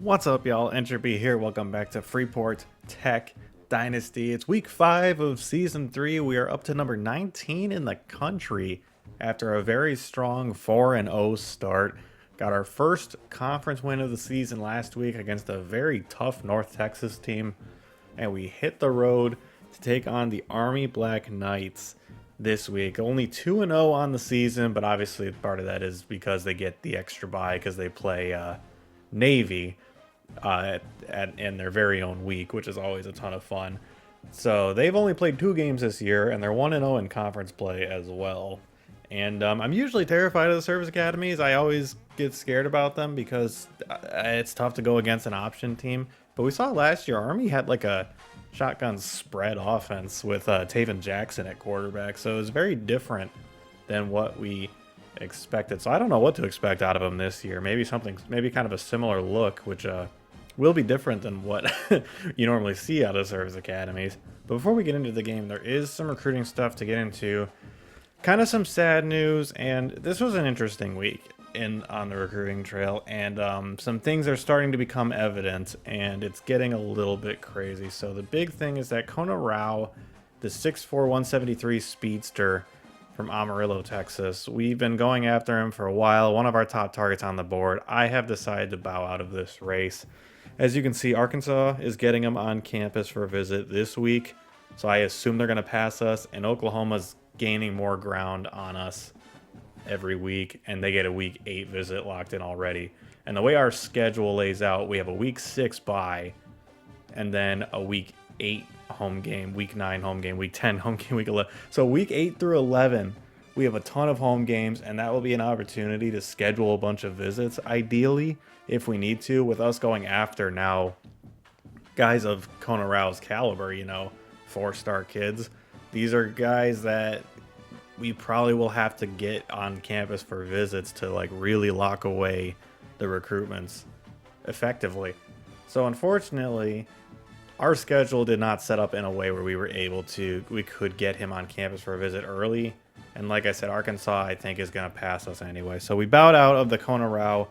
What's up, y'all? Entropy here. Welcome back to Freeport Tech Dynasty. It's week 5 of season 3. We are up to number 19 in the country after a very strong 4-0 start. Got our first conference win of the season last week against a very tough North Texas team, and we hit the road to take on the Army Black Knights this week. Only 2-0 on the season, but obviously part of that is because they get the extra bye because they play Navy in their very own week, which is always a ton of fun. So they've only played 2 games this year, and they're 1-0 in conference play as well. And I'm usually terrified of the service academies. I always get scared about them because it's tough to go against an option team. But we saw last year Army had like a shotgun spread offense with Taven Jackson at quarterback, so it was very different than what we expected. So I don't know what to expect out of him this year. Maybe kind of a similar look, which will be different than what you normally see out of service academies. But before we get into the game, there is some recruiting stuff to get into, kind of some sad news, and this was an interesting week on the recruiting trail, and some things are starting to become evident, and it's getting a little bit crazy. So the big thing is that Kona Rao, the 6'4", 173 speedster from Amarillo, Texas. We've been going after him for a while. One of our top targets on the board. I have decided to bow out of this race. As you can see, Arkansas is getting him on campus for a visit this week, so I assume they're going to pass us, and Oklahoma's gaining more ground on us every week, and they get a week 8 visit locked in already. And the way our schedule lays out, we have a week 6 bye, and then a week 8 home game, week 9 home game, week 10 home game, week 11. So week 8 through 11, we have a ton of home games, and that will be an opportunity to schedule a bunch of visits, ideally, if we need to, with us going after now guys of Kona Rao's caliber, 4-star kids. These are guys that we probably will have to get on campus for visits to like really lock away the recruitments effectively. So unfortunately, our schedule did not set up in a way where we could get him on campus for a visit early. And like I said, Arkansas, I think, is going to pass us anyway. So we bowed out of the Kona Rao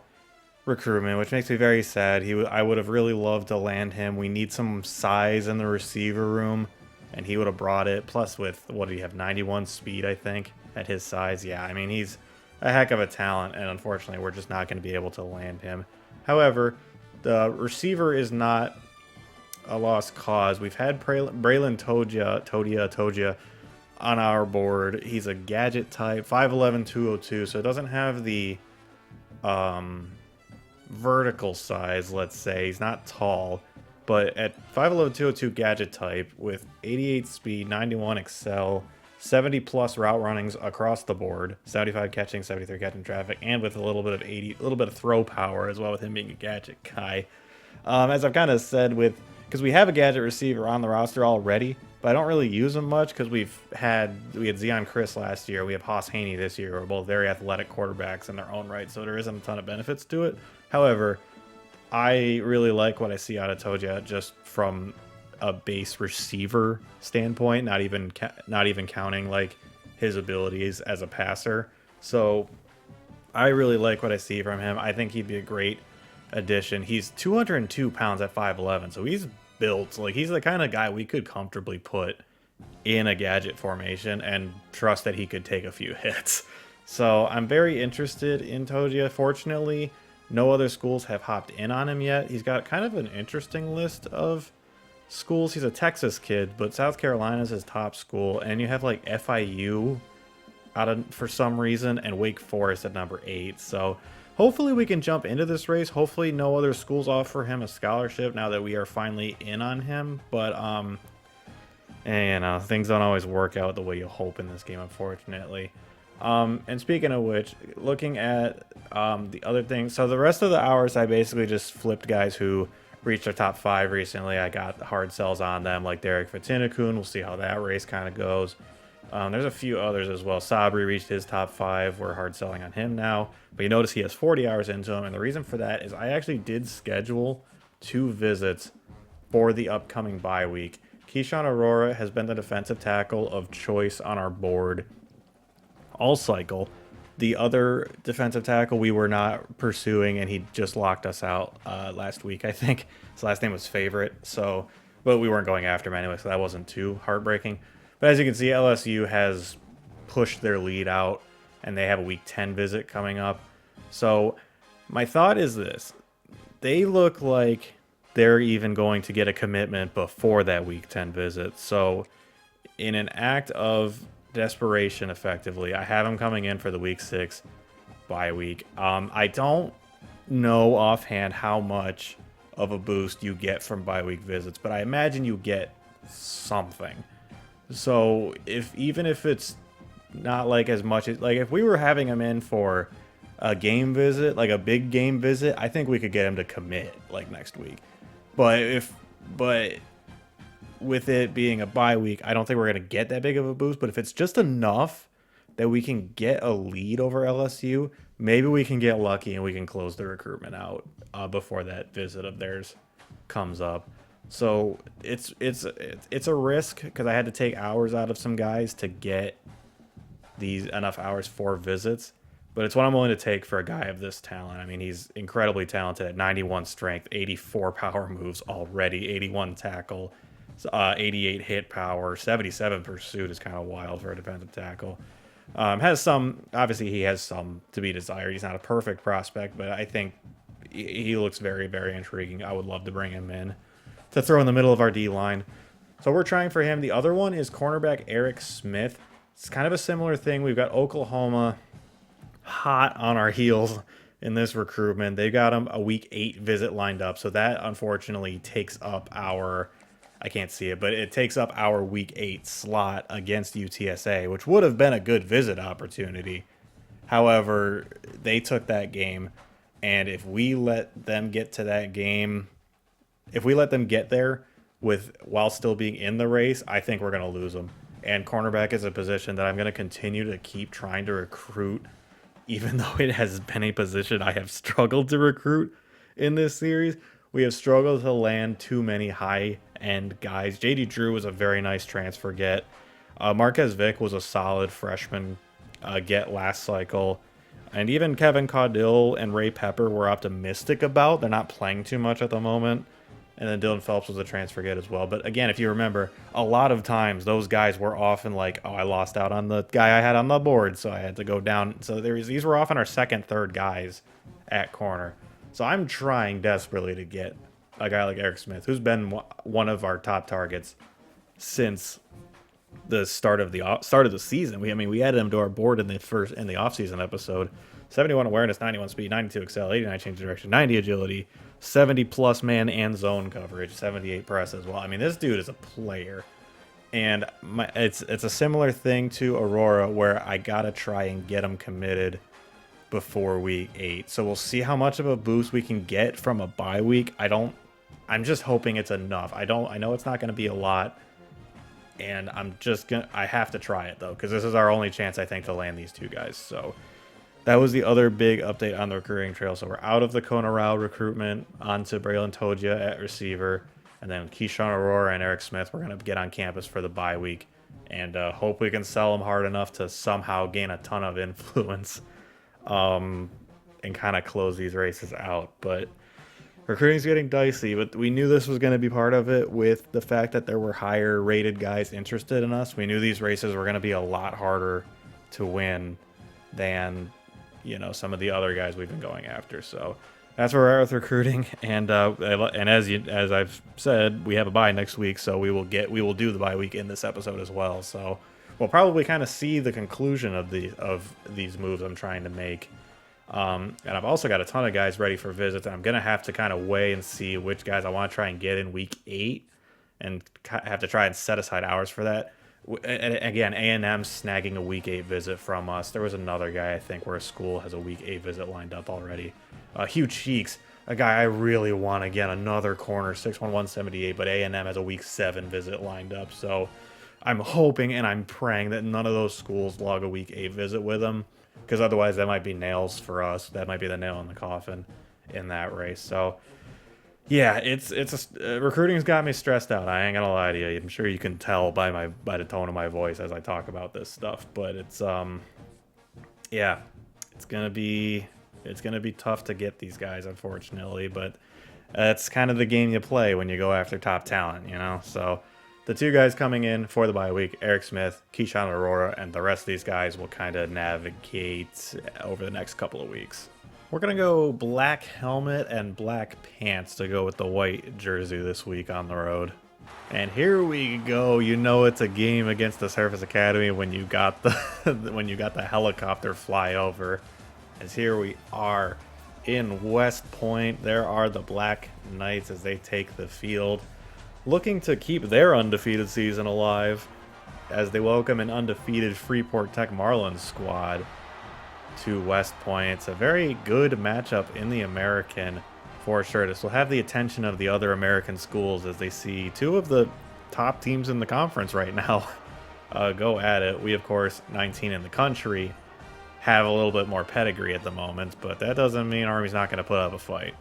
recruitment, which makes me very sad. I would have really loved to land him. We need some size in the receiver room, and he would have brought it. Plus, with, what did he have, 91 speed, I think, at his size. Yeah, I mean, he's a heck of a talent, and unfortunately, we're just not going to be able to land him. However, the receiver is not a lost cause. We've had Braylon Todia on our board. He's a gadget type, 5'11", 202, so it doesn't have the vertical size, let's say. He's not tall, but at 5'11", 202 gadget type with 88 speed, 91 excel, 70 plus route runnings across the board, 75 catching, 73 catching traffic, and with a little bit of throw power as well, with him being a gadget guy. As I've kind of said, because we have a gadget receiver on the roster already, but I don't really use him much because we had Zion Chris last year, we have Haas Haney this year, who are both very athletic quarterbacks in their own right, so there isn't a ton of benefits to it. However, I really like what I see out of Toja just from a base receiver standpoint, not even counting like his abilities as a passer. So I really like what I see from him. I think he'd be a great addition. He's 202 pounds at 5'11", so he's built like he's the kind of guy we could comfortably put in a gadget formation and trust that he could take a few hits. So I'm very interested in Toja. Fortunately, no other schools have hopped in on him yet. He's got kind of an interesting list of schools. He's a Texas kid, but South Carolina's his top school, and you have like FIU for some reason, and Wake Forest at number 8. So hopefully we can jump into this race. Hopefully no other schools offer him a scholarship now that we are finally in on him. But and things don't always work out the way you hope in this game, unfortunately. And speaking of which, looking at the other things, so the rest of the hours I basically just flipped guys who reached our top 5 recently. I got hard sells on them, like Derek Fatinakun. We'll see how that race kind of goes. There's a few others as well. Sabri reached his top 5. We're hard selling on him now. But you notice he has 40 hours into him, and the reason for that is I actually did schedule 2 visits for the upcoming bye week. Keyshawn Aurora has been the defensive tackle of choice on our board all cycle. The other defensive tackle we were not pursuing, and he just locked us out last week, I think. His last name was Favorite, so but we weren't going after him anyway, so that wasn't too heartbreaking. But as you can see, LSU has pushed their lead out, and they have a Week 10 visit coming up. So my thought is this. They look like they're even going to get a commitment before that Week 10 visit. So in an act of desperation, effectively, I have them coming in for the Week 6 bye week. I don't know offhand how much of a boost you get from bye week visits, but I imagine you get something. So even if it's not like as much as like if we were having him in for a game visit, like a big game visit, I think we could get him to commit like next week. But with it being a bye week, I don't think we're gonna get that big of a boost. But if it's just enough that we can get a lead over LSU, maybe we can get lucky and we can close the recruitment out before that visit of theirs comes up. So it's a risk because I had to take hours out of some guys to get these enough hours for visits, but it's what I'm willing to take for a guy of this talent. I mean, he's incredibly talented at 91 strength, 84 power moves already, 81 tackle, 88 hit power, 77 pursuit is kind of wild for a defensive tackle. Has some, obviously he has some to be desired. He's not a perfect prospect, but I think he looks very, very intriguing. I would love to bring him in to throw in the middle of our D line. So we're trying for him. The other one is cornerback Eric Smith. It's kind of a similar thing. We've got Oklahoma hot on our heels in this recruitment. They got him a Week 8 visit lined up. So that unfortunately takes up our, I can't see it, but it takes up our Week 8 slot against UTSA, which would have been a good visit opportunity. However, they took that game, and if we let them get to that game, if we let them get there while still being in the race, I think we're going to lose them. And cornerback is a position that I'm going to continue to keep trying to recruit, even though it has been a position I have struggled to recruit in this series. We have struggled to land too many high-end guys. J.D. Drew was a very nice transfer get. Marquez Vick was a solid freshman get last cycle. And even Kevin Caudill and Ray Pepper were optimistic about. They're not playing too much at the moment. And then Dylan Phelps was a transfer get as well. But again, if you remember, a lot of times those guys were often like, oh, I lost out on the guy I had on the board, so I had to go down. So these were often our second, third guys at corner. So I'm trying desperately to get a guy like Eric Smith, who's been one of our top targets since the start of the season. We added him to our board in the offseason episode. 71 awareness, 91 speed, 92 excel, 89 change of direction, 90 agility, 70 plus man and zone coverage, 78 press as well. I mean, this dude is a player. And it's a similar thing to Aurora where I got to try and get him committed before Week 8. So we'll see how much of a boost we can get from a bye week. I'm just hoping it's enough. I know it's not going to be a lot. And I have to try it though, because this is our only chance, I think, to land these two guys. So that was the other big update on the recruiting trail. So we're out of the Kona Rao recruitment onto Braylon Todia at receiver. And then Keyshawn Aurora and Eric Smith, we're going to get on campus for the bye week. And hope we can sell them hard enough to somehow gain a ton of influence and kind of close these races out. But recruiting's getting dicey. But we knew this was going to be part of it with the fact that there were higher rated guys interested in us. We knew these races were going to be a lot harder to win than some of the other guys we've been going after. So that's where we're at with recruiting. And as I've said, we have a bye next week, so we will do the bye week in this episode as well. So we'll probably kind of see the conclusion of these moves I'm trying to make. And I've also got a ton of guys ready for visits, and I'm gonna have to kind of weigh and see which guys I want to try and get in Week 8, and have to try and set aside hours for that. And again, A&M snagging a Week 8 visit from us. There was another guy, I think, where a school has a Week 8 visit lined up already. Hugh Cheeks, a guy I really want. Again, another corner, 6'1", 178, but A&M has a Week 7 visit lined up. So I'm hoping and I'm praying that none of those schools log a Week 8 visit with them, because otherwise that might be nails for us. That might be the nail in the coffin in that race. So yeah, recruiting's got me stressed out. I ain't gonna lie to you. I'm sure you can tell by the tone of my voice as I talk about this stuff. But it's yeah, It's gonna be tough to get these guys, unfortunately, but that's kind of the game you play when you go after top talent, you know? So the two guys coming in for the bye week, Eric Smith, Keyshawn Aurora, and the rest of these guys will kind of navigate over the next couple of weeks. We're going to go black helmet and black pants to go with the white jersey this week on the road. And here we go. You know it's a game against the Surface Academy when you got the when you got the helicopter fly over. As here we are in West Point. There are the Black Knights as they take the field, looking to keep their undefeated season alive as they welcome an undefeated Freeport Tech Marlins squad to West Point. It's a very good matchup in the American for sure. This will have the attention of the other American schools as they see two of the top teams in the conference right now go at it. We, of course, 19 in the country, have a little bit more pedigree at the moment, but that doesn't mean Army's not going to put up a fight.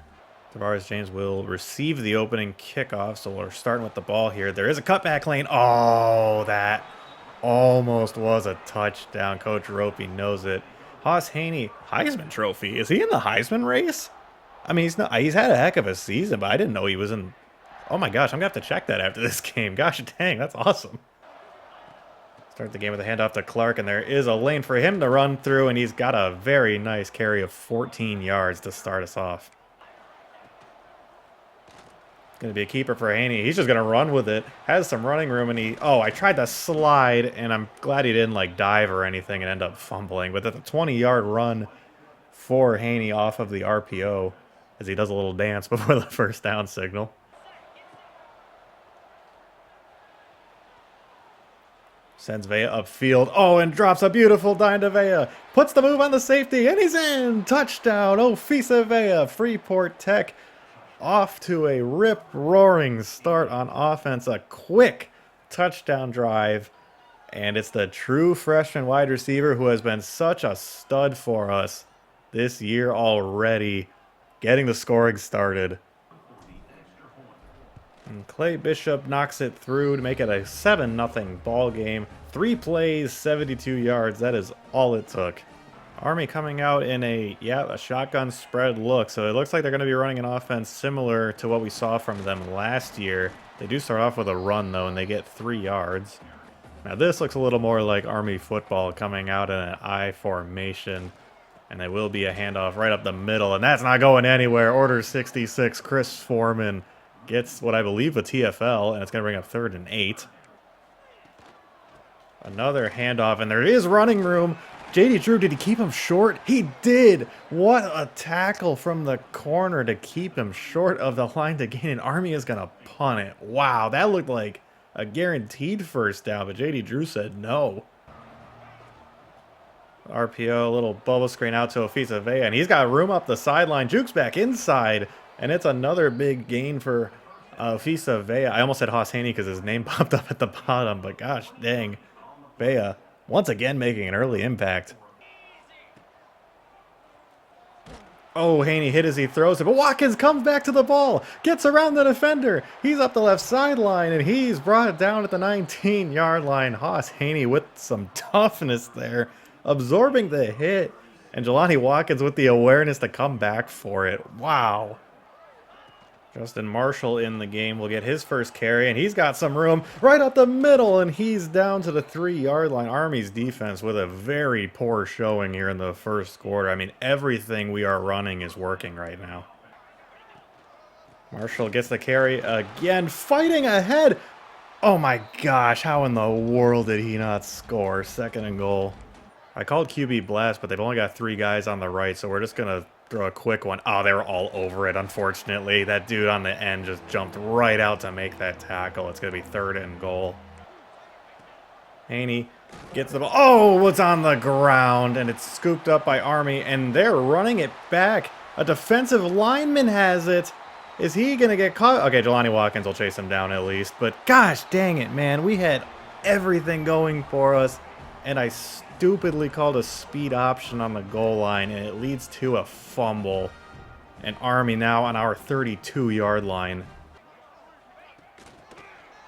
Tavares James will receive the opening kickoff, so we're starting with the ball here. There is a cutback lane. Oh, that almost was a touchdown. Coach Ropey knows it. Haas Haney, Heisman Trophy. Is he in the Heisman race? I mean, he's had a heck of a season, but I didn't know he was in. Oh my gosh, I'm going to have to check that after this game. Gosh dang, that's awesome. Start the game with a handoff to Clark, and there is a lane for him to run through, and he's got a very nice carry of 14 yards to start us off. Going to be a keeper for Haney. He's just going to run with it. Has some running room, and I tried to slide, and I'm glad he didn't, like, dive or anything and end up fumbling. But that's a 20-yard run for Haney off of the RPO as he does a little dance before the first down signal. Sends Vea upfield. Oh, and drops a beautiful dime to Vea. Puts the move on the safety, and he's in! Touchdown! Ofisa Vea. Freeport Tech off to a rip-roaring start on offense. A quick touchdown drive. And it's the true freshman wide receiver who has been such a stud for us this year already, getting the scoring started. And Clay Bishop knocks it through to make it a 7-0 ball game. 3 plays, 72 yards. That is all it took. Army coming out in a shotgun spread look. So it looks like they're going to be running an offense similar to what we saw from them last year. They do start off with a run, though, and they get 3 yards. Now this looks a little more like Army football, coming out in an I formation. And there will be a handoff right up the middle, and that's not going anywhere. Order 66, Chris Foreman gets what I believe a TFL, and it's going to bring up 3rd and 8. Another handoff, and there is running room. J.D. Drew, did he keep him short? He did. What a tackle from the corner to keep him short of the line to gain. And Army is going to punt it. Wow, that looked like a guaranteed first down, but J.D. Drew said no. RPO, a little bubble screen out to Ofisa Vea, and he's got room up the sideline. Juke's back inside, and it's another big gain for Ofisa Vea. I almost said Haas Haney because his name popped up at the bottom, but gosh dang. Vea once again making an early impact. Oh, Haney hit as he throws it, but Watkins comes back to the ball, gets around the defender. He's up the left sideline, and he's brought it down at the 19-yard line. Haas Haney with some toughness there, absorbing the hit, and Jelani Watkins with the awareness to come back for it. Wow. Justin Marshall in the game will get his first carry, and he's got some room right up the middle, and he's down to the 3-yard line. Army's defense with a very poor showing here in the first quarter. I mean, everything we are running is working right now. Marshall gets the carry again, fighting ahead. Oh my gosh, how in the world did he not score? 2nd and goal. I called QB blast, but they've only got 3 guys on the right, so we're just going to throw a quick one. Oh, they were all over it, unfortunately. That dude on the end just jumped right out to make that tackle. It's going to be 3rd and goal. Haney gets the ball. Oh, it's on the ground, and it's scooped up by Army, and they're running it back. A defensive lineman has it. Is he going to get caught? Okay, Jelani Watkins will chase him down at least, but gosh dang it, man. We had everything going for us, and I stupidly called a speed option on the goal line, and it leads to a fumble. And Army now on our 32-yard line.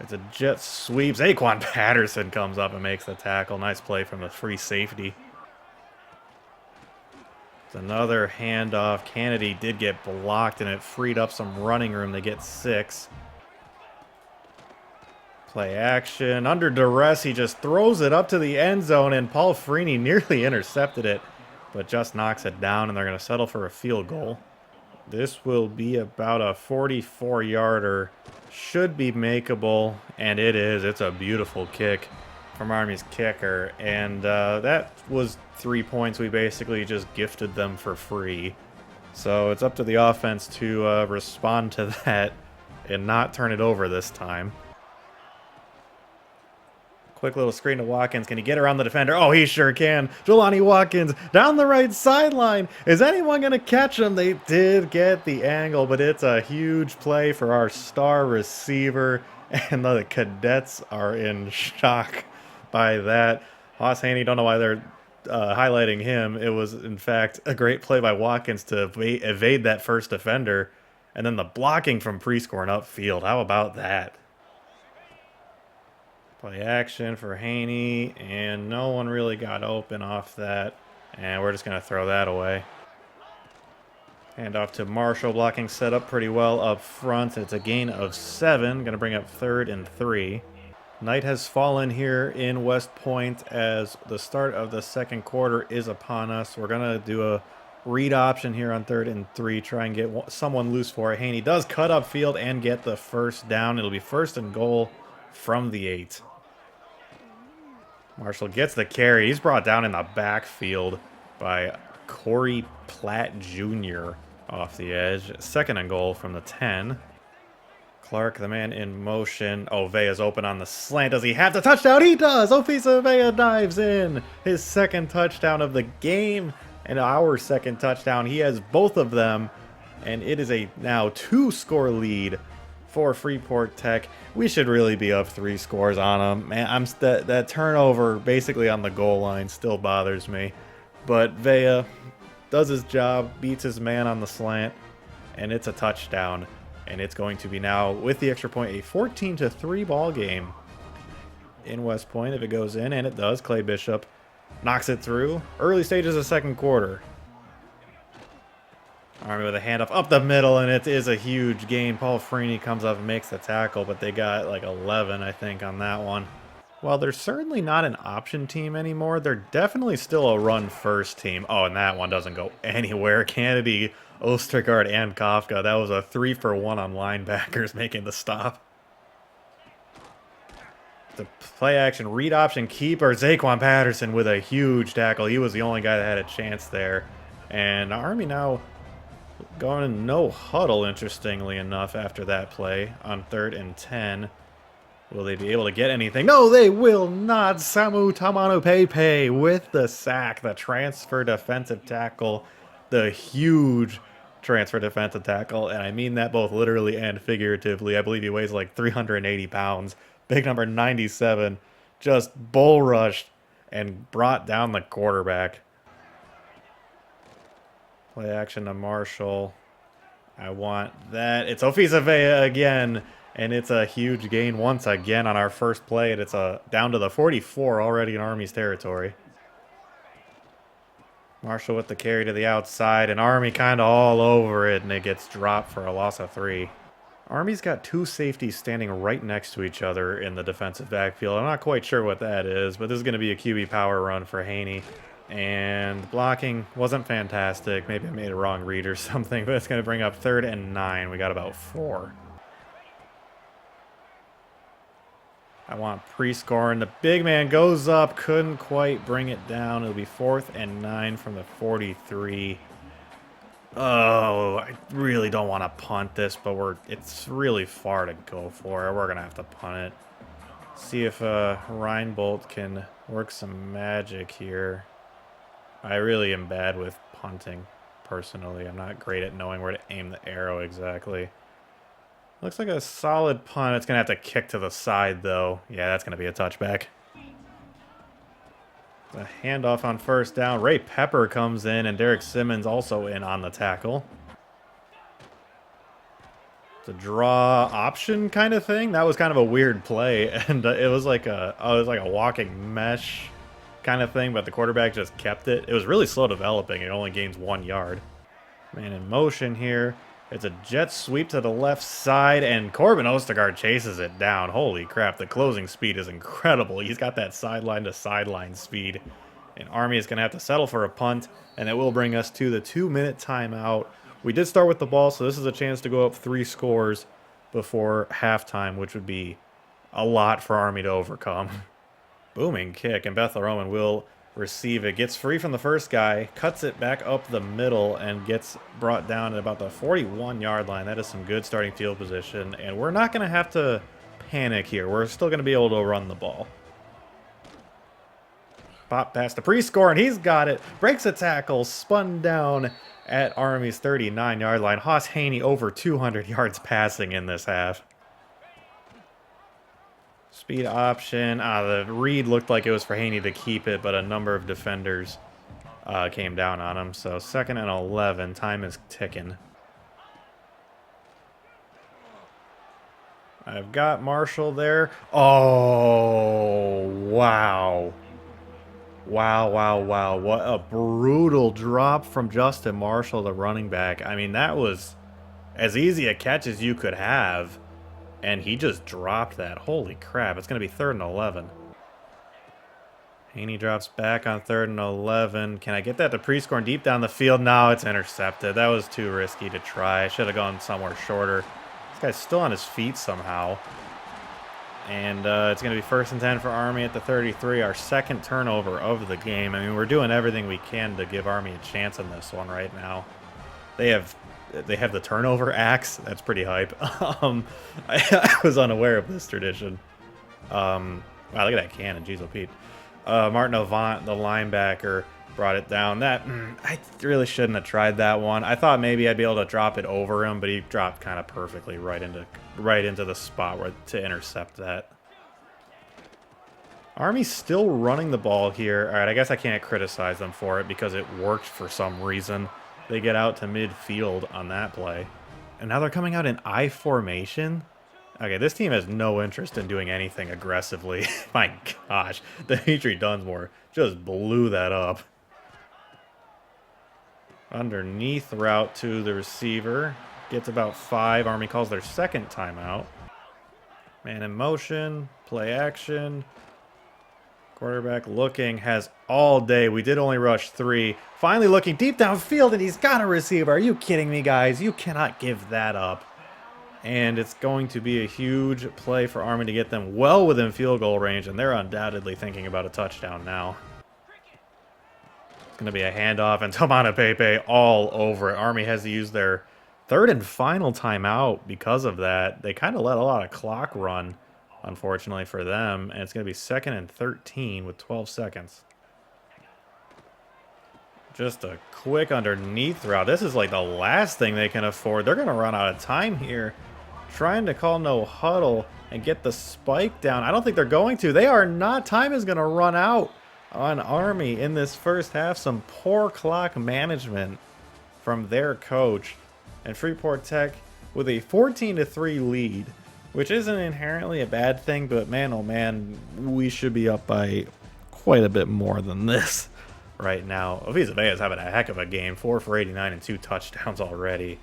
It's a jet sweep. Zaquan Patterson comes up and makes the tackle. Nice play from the free safety. It's another handoff. Kennedy did get blocked, and it freed up some running room to get 6. Play action. Under duress, he just throws it up to the end zone, and Paul Freeney nearly intercepted it, but just knocks it down, and they're going to settle for a field goal. This will be about a 44-yarder. Should be makeable, and it is. It's a beautiful kick from Army's kicker, and that was 3 points we basically just gifted them for free. So it's up to the offense to respond to that and not turn it over this time. Quick little screen to Watkins. Can he get around the defender? Oh, he sure can. Jelani Watkins down the right sideline. Is anyone going to catch him? They did get the angle, but it's a huge play for our star receiver, and the Cadets are in shock by that. Haas Haney, don't know why they're highlighting him. It was, in fact, a great play by Watkins to evade that first defender, and then the blocking from Prescore and upfield. How about that? Play action for Haney, and no one really got open off that, and we're just going to throw that away. Hand off to Marshall, blocking set up pretty well up front. It's a gain of 7, going to bring up 3rd and 3. Night has fallen here in West Point as the start of the second quarter is upon us. We're going to do a read option here on 3rd and 3, try and get someone loose for it. Haney does cut upfield and get the first down. It'll be 1st and goal from the 8. Marshall gets the carry. He's brought down in the backfield by Corey Platt Jr. off the edge. 2nd and goal from the 10. Clark, the man in motion. Oh, Vea's open on the slant. Does he have the touchdown? He does! Ofisa Vea dives in. His 2nd touchdown of the game and our 2nd touchdown. He has both of them, and it is a now 2-score lead for Freeport Tech. We should really be up 3 scores on them. Man, that turnover basically on the goal line still bothers me. But Vea does his job, beats his man on the slant, and it's a touchdown. And it's going to be now, with the extra point, a 14-3 ball game in West Point if it goes in, and it does. Clay Bishop knocks it through. Early stages of second quarter. Army with a handoff up the middle, and it is a huge gain. Paul Freeney comes up and makes the tackle, but they got like 11, I think, on that one. While they're certainly not an option team anymore, they're definitely still a run-first team. Oh, and that one doesn't go anywhere. Kennedy, Ostergaard, and Kafka. That was a 3-for-1 on linebackers making the stop. The play action, read option, keeper, Zaquan Patterson with a huge tackle. He was the only guy that had a chance there. And Army now going no huddle, interestingly enough, after that play on 3rd and 10. Will they be able to get anything? No, they will not. Samu Tamanu Pepe with the sack, the transfer defensive tackle, the huge transfer defensive tackle, and I mean that both literally and figuratively. I believe he weighs like 380 pounds. Big number 97, just bull rushed and brought down the quarterback. Play action to Marshall. I want that. It's Ofisa Vea again, and it's a huge gain once again on our first play, and it's down to the 44 already in Army's territory. Marshall with the carry to the outside, and Army kind of all over it, and it gets dropped for a loss of 3. Army's got 2 safeties standing right next to each other in the defensive backfield. I'm not quite sure what that is, but this is going to be a QB power run for Haney. And blocking wasn't fantastic. Maybe I made a wrong read or something, but it's going to bring up 3rd and 9. We got about 4. I want Prescore, and the big man goes up, couldn't quite bring it down. It'll be 4th and 9 from the 43. Oh, I really don't want to punt this, but it's really far to go for. We're going to have to punt it. See if Reinbold can work some magic here. I really am bad with punting, personally. I'm not great at knowing where to aim the arrow exactly. Looks like a solid punt. It's going to have to kick to the side, though. Yeah, that's going to be a touchback. A handoff on 1st down. Ray Pepper comes in, and Derek Simmons also in on the tackle. It's a draw option kind of thing. That was kind of a weird play, and it was like a walking mesh kind of thing, but the quarterback just kept it. It was really slow developing. It only gains 1 yard. Man in motion here. It's a jet sweep to the left side, and Corbin Ostergaard chases it down. Holy crap, the closing speed is incredible. He's got that sideline to sideline speed. And Army is going to have to settle for a punt, and it will bring us to the 2-minute timeout. We did start with the ball, so this is a chance to go up 3 scores before halftime, which would be a lot for Army to overcome. Booming kick, and Bethel Roman will receive it. Gets free from the first guy, cuts it back up the middle, and gets brought down at about the 41-yard line. That is some good starting field position, and we're not going to have to panic here. We're still going to be able to run the ball. Pop past the pre-score, and he's got it. Breaks a tackle, spun down at Army's 39-yard line. Haas Haney over 200 yards passing in this half. Speed option. The read looked like it was for Haney to keep it, but a number of defenders came down on him. So 2nd and 11. Time is ticking. I've got Marshall there. Oh, wow. Wow. What a brutal drop from Justin Marshall, the running back. I mean, that was as easy a catch as you could have. And he just dropped that. Holy crap. It's going to be 3rd and 11. Haney drops back on 3rd and 11. Can I get that to pre-score and deep down the field? No, it's intercepted. That was too risky to try. I should have gone somewhere shorter. This guy's still on his feet somehow. And it's going to be 1st and 10 for Army at the 33. Our 2nd turnover of the game. I mean, we're doing everything we can to give Army a chance in this one right now. They have the turnover axe. That's pretty hype. I was unaware of this tradition. Wow, look at that cannon. Jeez, oh Pete. Martin Avant, the linebacker, brought it down. I really shouldn't have tried that one. I thought maybe I'd be able to drop it over him, but he dropped kind of perfectly right into the spot to intercept that. Army's still running the ball here. All right, I guess I can't criticize them for it because it worked for some reason. They get out to midfield on that play. And now they're coming out in I formation. Okay, this team has no interest in doing anything aggressively. My gosh, Dimitri Dunsmore just blew that up. Underneath route to the receiver. Gets about 5. Army calls their 2nd timeout. Man in motion. Play action. Quarterback looking, has all day. We did only rush 3. Finally looking deep downfield, and he's got a receiver. Are you kidding me, guys? You cannot give that up. And it's going to be a huge play for Army to get them well within field goal range, and they're undoubtedly thinking about a touchdown now. It's going to be a handoff, and Tamana Pepe all over it. Army has to use their 3rd and final timeout because of that. They kind of let a lot of clock run, unfortunately for them, and it's going to be 2nd and 13 with 12 seconds. Just a quick underneath route. This is like the last thing they can afford. They're going to run out of time here. Trying to call no huddle and get the spike down. I don't think they're going to. They are not. Time is going to run out on Army in this first half. Some poor clock management from their coach. And Freeport Tech with a 14-3 lead, which isn't inherently a bad thing, but man, oh man, we should be up by quite a bit more than this right now. Avisa Bay is having a heck of a game. 4 for 89 and 2 touchdowns already.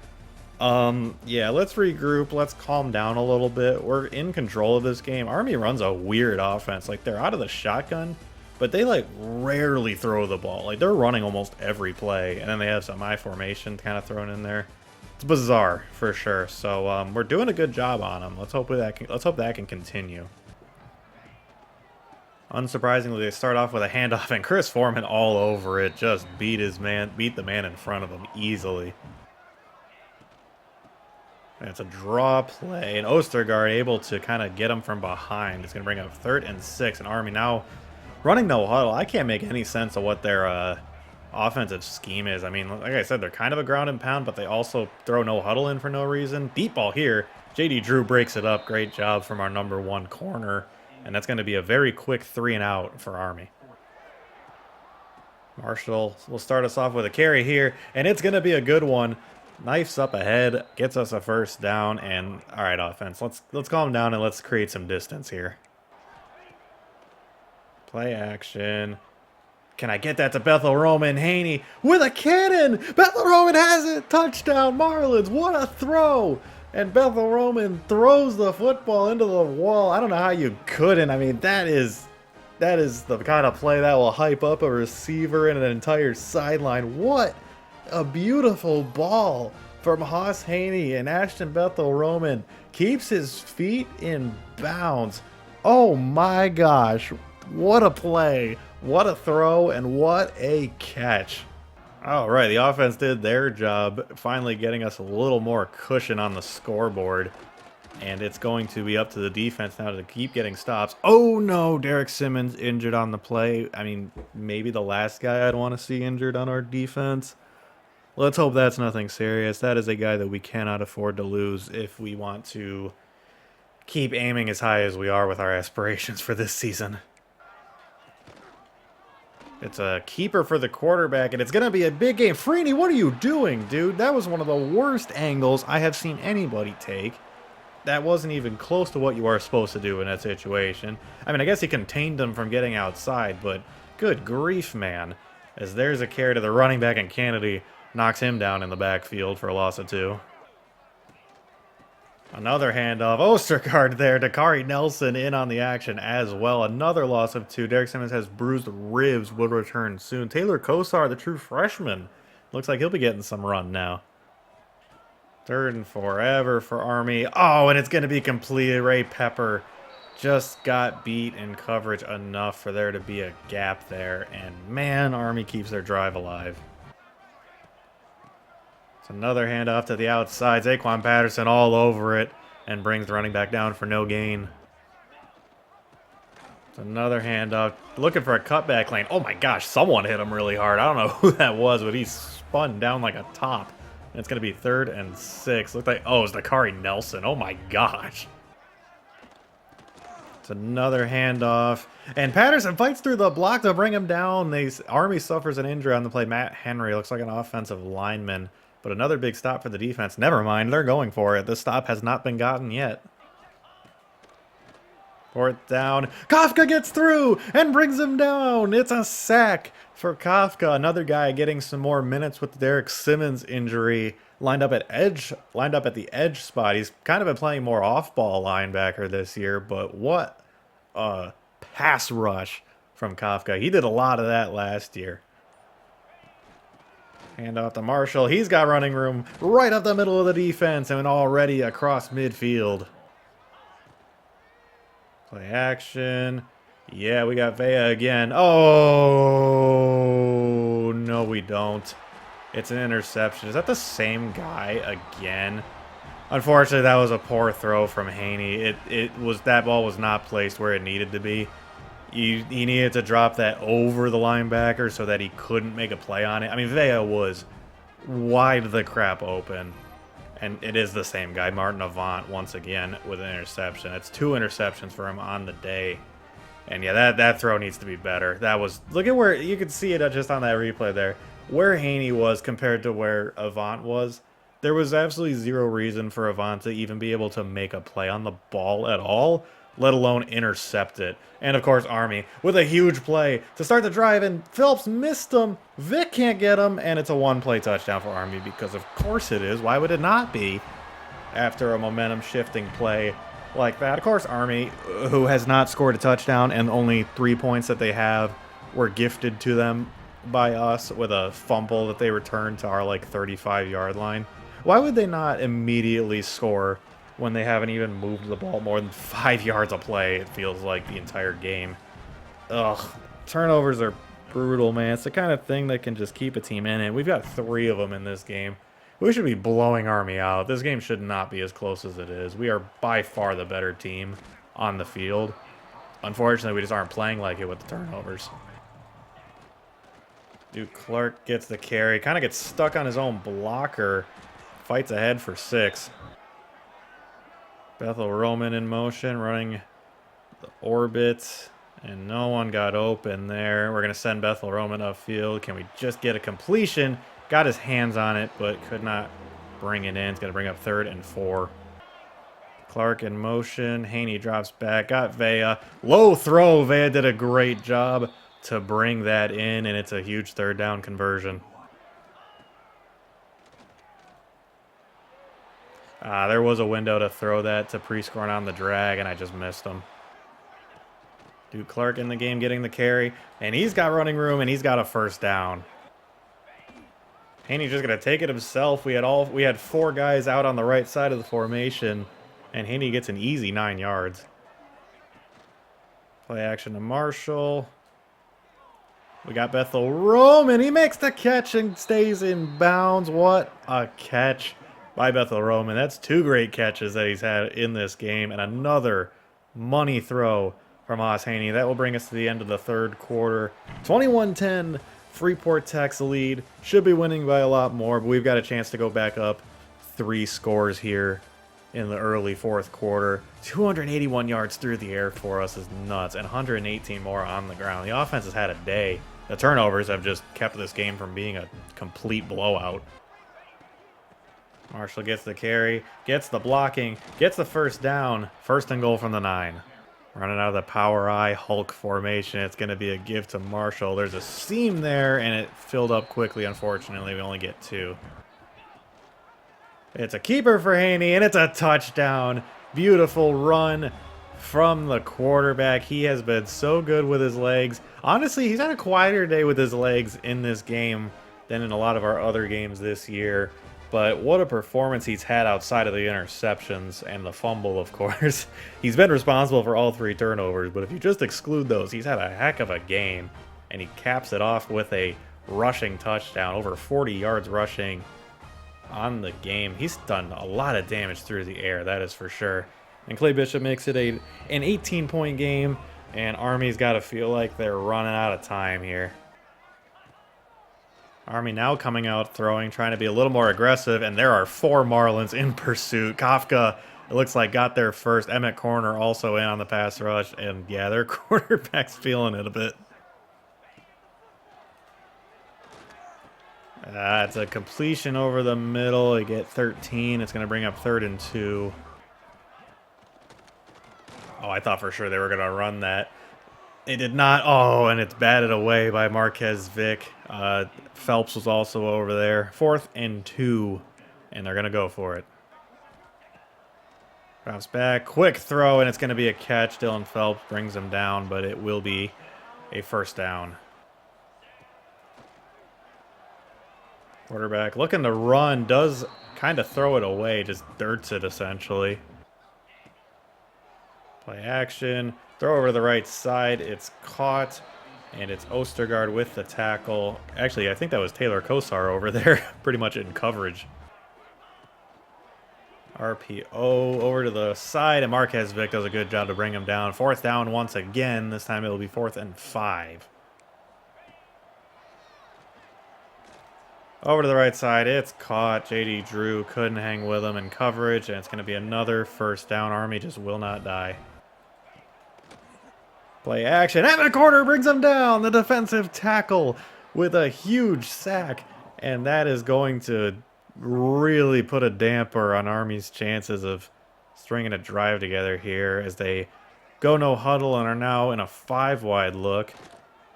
Yeah, let's regroup. Let's calm down a little bit. We're in control of this game. Army runs a weird offense. Like, they're out of the shotgun, but they, like, rarely throw the ball. Like, they're running almost every play, and then they have some I formation kind of thrown in there. It's bizarre, for sure. So, we're doing a good job on them. Let's hope that can continue. Unsurprisingly, they start off with a handoff, and Chris Foreman all over it. Just beat the man in front of him easily. And it's a draw play, and Ostergaard able to kind of get him from behind. It's going to bring up 3rd and 6, and Army now running no huddle. I can't make any sense of what their offensive scheme is. I mean, like I said, they're kind of a ground and pound, but they also throw no huddle in for no reason. Deep ball here. JD Drew breaks it up. Great job from our #1 corner. And that's going to be a very quick 3 and out for Army. Marshall will start us off with a carry here, and it's going to be a good one. Knifes up ahead, gets us a 1st down, and all right, offense. Let's calm down and let's create some distance here. Play action. Can I get that to Bethel Roman? Haney with a cannon. Bethel Roman has it. Touchdown Marlins. What a throw. And Bethel Roman throws the football into the wall. I don't know how you couldn't. I mean, that is the kind of play that will hype up a receiver and an entire sideline. What a beautiful ball from Haas Haney, and Ashton Bethel Roman keeps his feet in bounds. Oh my gosh, what a play, what a throw, and what a catch. All right, the offense did their job, finally getting us a little more cushion on the scoreboard. And it's going to be up to the defense now to keep getting stops. Oh no, Derek Simmons injured on the play. I mean, maybe the last guy I'd want to see injured on our defense. Let's hope that's nothing serious. That is a guy that we cannot afford to lose if we want to keep aiming as high as we are with our aspirations for this season. It's a keeper for the quarterback, and it's going to be a big game. Freeney, what are you doing, dude? That was one of the worst angles I have seen anybody take. That wasn't even close to what you are supposed to do in that situation. I mean, I guess he contained them from getting outside, but good grief, man. As there's a carry to the running back, and Kennedy knocks him down in the backfield for a loss of 2. Another handoff. Ostergaard there. Dakari Nelson in on the action as well. Another loss of 2. Derek Simmons has bruised ribs. Would return soon. Taylor Kosar, the true freshman. Looks like he'll be getting some run now. 3rd and forever for Army. Oh, and it's going to be completed. Ray Pepper just got beat in coverage enough for there to be a gap there. And man, Army keeps their drive alive. It's another handoff to the outside. Zaquan Patterson all over it and brings the running back down for no gain. It's another handoff. Looking for a cutback lane. Oh my gosh, someone hit him really hard. I don't know who that was, but he spun down like a top. And it's going to be 3rd and 6. Looked like, oh, it's Dakari Nelson. Oh my gosh. It's another handoff. And Patterson fights through the block to bring him down. Army suffers an injury on the play. Matt Henry looks like an offensive lineman. But another big stop for the defense. Never mind, they're going for it. This stop has not been gotten yet. 4th down. Kafka gets through and brings him down. It's a sack for Kafka. Another guy getting some more minutes with the Derek Simmons injury. Lined up at the edge spot. He's kind of been playing more off-ball linebacker this year, but what a pass rush from Kafka. He did a lot of that last year. Hand off to Marshall. He's got running room right up the middle of the defense and already across midfield. Play action. Yeah, we got Vea again. Oh, no, we don't. It's an interception. Is that the same guy again? Unfortunately, that was a poor throw from Haney. That ball was not placed where it needed to be. He needed to drop that over the linebacker so that he couldn't make a play on it. I mean, Vea was wide the crap open. And it is the same guy, Martin Avant, once again with an interception. It's 2 interceptions for him on the day. And yeah, that throw needs to be better. That was, look at where, you could see it just on that replay there. Where Haney was compared to where Avant was. There was absolutely zero reason for Avant to even be able to make a play on the ball at all, let alone intercept it. And of course, Army with a huge play to start the drive, and Phelps missed him. Vic can't get him, and it's a 1-play touchdown for Army because of course it is. Why would it not be after a momentum shifting play like that? Of course, Army, who has not scored a touchdown, and only 3 points that they have were gifted to them by us with a fumble that they returned to our like 35-yard line. Why would they not immediately score when they haven't even moved the ball more than 5 yards a play, it feels like, the entire game? Ugh. Turnovers are brutal, man. It's the kind of thing that can just keep a team in it. We've got 3 of them in this game. We should be blowing Army out. This game should not be as close as it is. We are by far the better team on the field. Unfortunately, we just aren't playing like it with the turnovers. Dude, Clark gets the carry. Kind of gets stuck on his own blocker. Fights ahead for 6. Bethel Roman in motion, running the orbit, and no one got open there. We're going to send Bethel Roman upfield. Can we just get a completion? Got his hands on it, but could not bring it in. It's going to bring up 3rd and 4. Clark in motion. Haney drops back. Got Vea. Low throw. Vea did a great job to bring that in, and it's a huge third down conversion. There was a window to throw that to Prescorn on the drag, and I just missed him. Duke Clark in the game getting the carry, and he's got running room, and he's got a first down. Haney's just going to take it himself. We had 4 guys out on the right side of the formation, and Haney gets an easy 9 yards. Play action to Marshall. We got Bethel Roman. He makes the catch and stays in bounds. What a catch by Bethel Roman. That's 2 great catches that he's had in this game, and another money throw from Os Haney. That will bring us to the end of the third quarter. 21-10, Freeport Tech's lead. Should be winning by a lot more, but we've got a chance to go back up 3 scores here in the early fourth quarter. 281 yards through the air for us is nuts, and 118 more on the ground. The offense has had a day. The turnovers have just kept this game from being a complete blowout. Marshall gets the carry, gets the blocking, gets the first down. First and goal from the 9. Running out of the power I Hulk formation. It's going to be a give to Marshall. There's a seam there, and it filled up quickly. Unfortunately, we only get 2. It's a keeper for Haney, and it's a touchdown. Beautiful run from the quarterback. He has been so good with his legs. Honestly, he's had a quieter day with his legs in this game than in a lot of our other games this year. But what a performance he's had outside of the interceptions and the fumble, of course. He's been responsible for all 3 turnovers, but if you just exclude those, he's had a heck of a game. And he caps it off with a rushing touchdown, over 40 yards rushing on the game. He's done a lot of damage through the air, that is for sure. And Clay Bishop makes it an 18-point game, and Army's got to feel like they're running out of time here. Army now coming out throwing, trying to be a little more aggressive, and there are 4 Marlins in pursuit. Kafka, it looks like, got there first. Emmett Corner also in on the pass rush, and yeah, their quarterback's feeling it a bit. It's a completion over the middle. They get 13. It's going to bring up 3rd and 2. Oh, I thought for sure they were going to run that. They did not. Oh, and it's batted away by Marquez Vick. Phelps was also over there. 4th and 2, and they're going to go for it. Drops back. Quick throw, and it's going to be a catch. Dylan Phelps brings him down, but it will be a first down. Quarterback looking to run, does kind of throw it away, just dirts it essentially. Play action, throw over to the right side, it's caught, and it's Ostergaard with the tackle. Actually, I think that was Taylor Kosar over there, pretty much in coverage. RPO over to the side, and Marquez Vick does a good job to bring him down. 4th down once again, this time it'll be 4th and 5. Over to the right side, it's caught. J.D. Drew couldn't hang with him in coverage, and it's going to be another first down. Army just will not die. Play action, and the corner brings him down. The defensive tackle with a huge sack, and that is going to really put a damper on Army's chances of stringing a drive together here as they go no huddle and are now in a 5-wide look.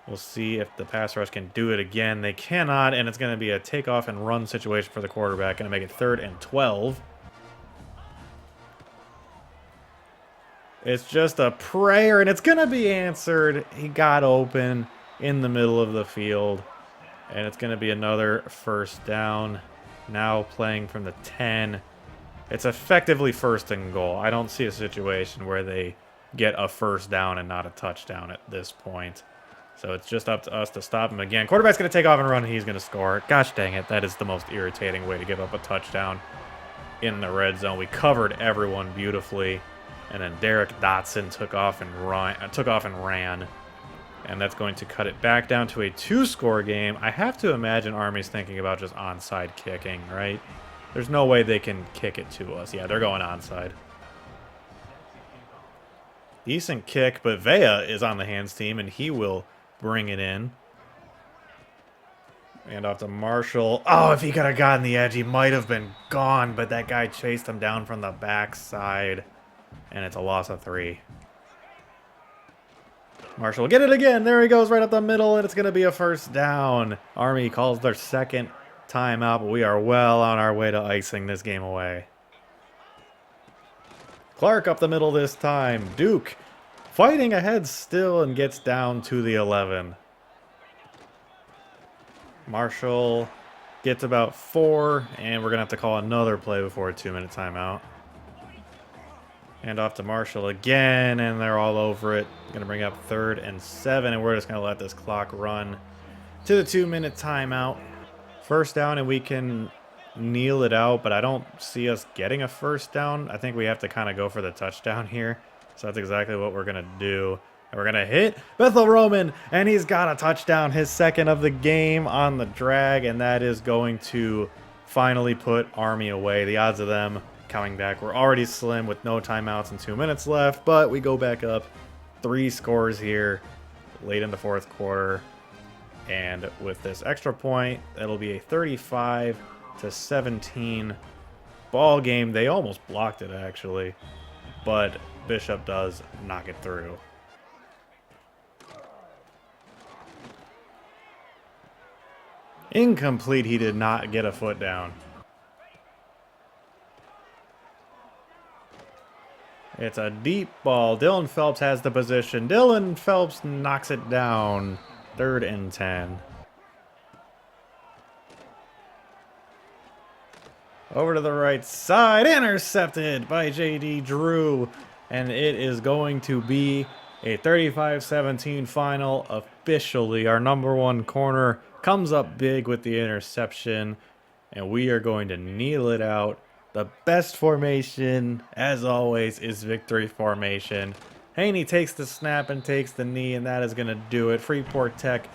We'll see if the pass rush can do it again. They cannot, and it's going to be a takeoff and run situation for the quarterback. Going to make it 3rd and 12. It's just a prayer, and it's going to be answered. He got open in the middle of the field, and it's going to be another first down. Now playing from the 10. It's effectively 1st and goal. I don't see a situation where they get a first down and not a touchdown at this point. So it's just up to us to stop him again. Quarterback's going to take off and run, and he's going to score. Gosh dang it, that is the most irritating way to give up a touchdown in the red zone. We covered everyone beautifully, and then Derek Dotson took off and ran. And that's going to cut it back down to a 2-score game. I have to imagine Army's thinking about just onside kicking, right? There's no way they can kick it to us. Yeah, they're going onside. Decent kick, but Vea is on the hands team, and he will bring it in. And off to Marshall. Oh, if he could have gotten the edge, he might have been gone, but that guy chased him down from the backside, and it's a loss of 3. Marshall will get it again. There he goes right up the middle, and it's going to be a first down. Army calls their second timeout, but we are well on our way to icing this game away. Clark up the middle this time. Duke fighting ahead still and gets down to the 11. Marshall gets about 4, and we're going to have to call another play before a 2-minute timeout. Hand off to Marshall again, and they're all over it. Going to bring up 3rd and 7, and we're just going to let this clock run to the 2-minute timeout. First down, and we can kneel it out, but I don't see us getting a first down. I think we have to kind of go for the touchdown here. So that's exactly what we're going to do. And we're going to hit Bethel Roman, and he's got a touchdown, his second of the game on the drag, and that is going to finally put Army away. The odds of them coming back were already slim with no timeouts and 2 minutes left, but we go back up 3 scores here late in the 4th quarter. And with this extra point, it'll be a 35-17 ball game. They almost blocked it, actually, but Bishop does knock it through. Incomplete. He did not get a foot down. It's a deep ball. Dylan Phelps has the position. Dylan Phelps knocks it down. 3rd and 10. Over to the right side. Intercepted by J.D. Drew. And it is going to be a 35-17 final. Officially, our #1 corner comes up big with the interception. And we are going to kneel it out. The best formation, as always, is victory formation. Haney takes the snap and takes the knee, and that is going to do it. Freeport Tech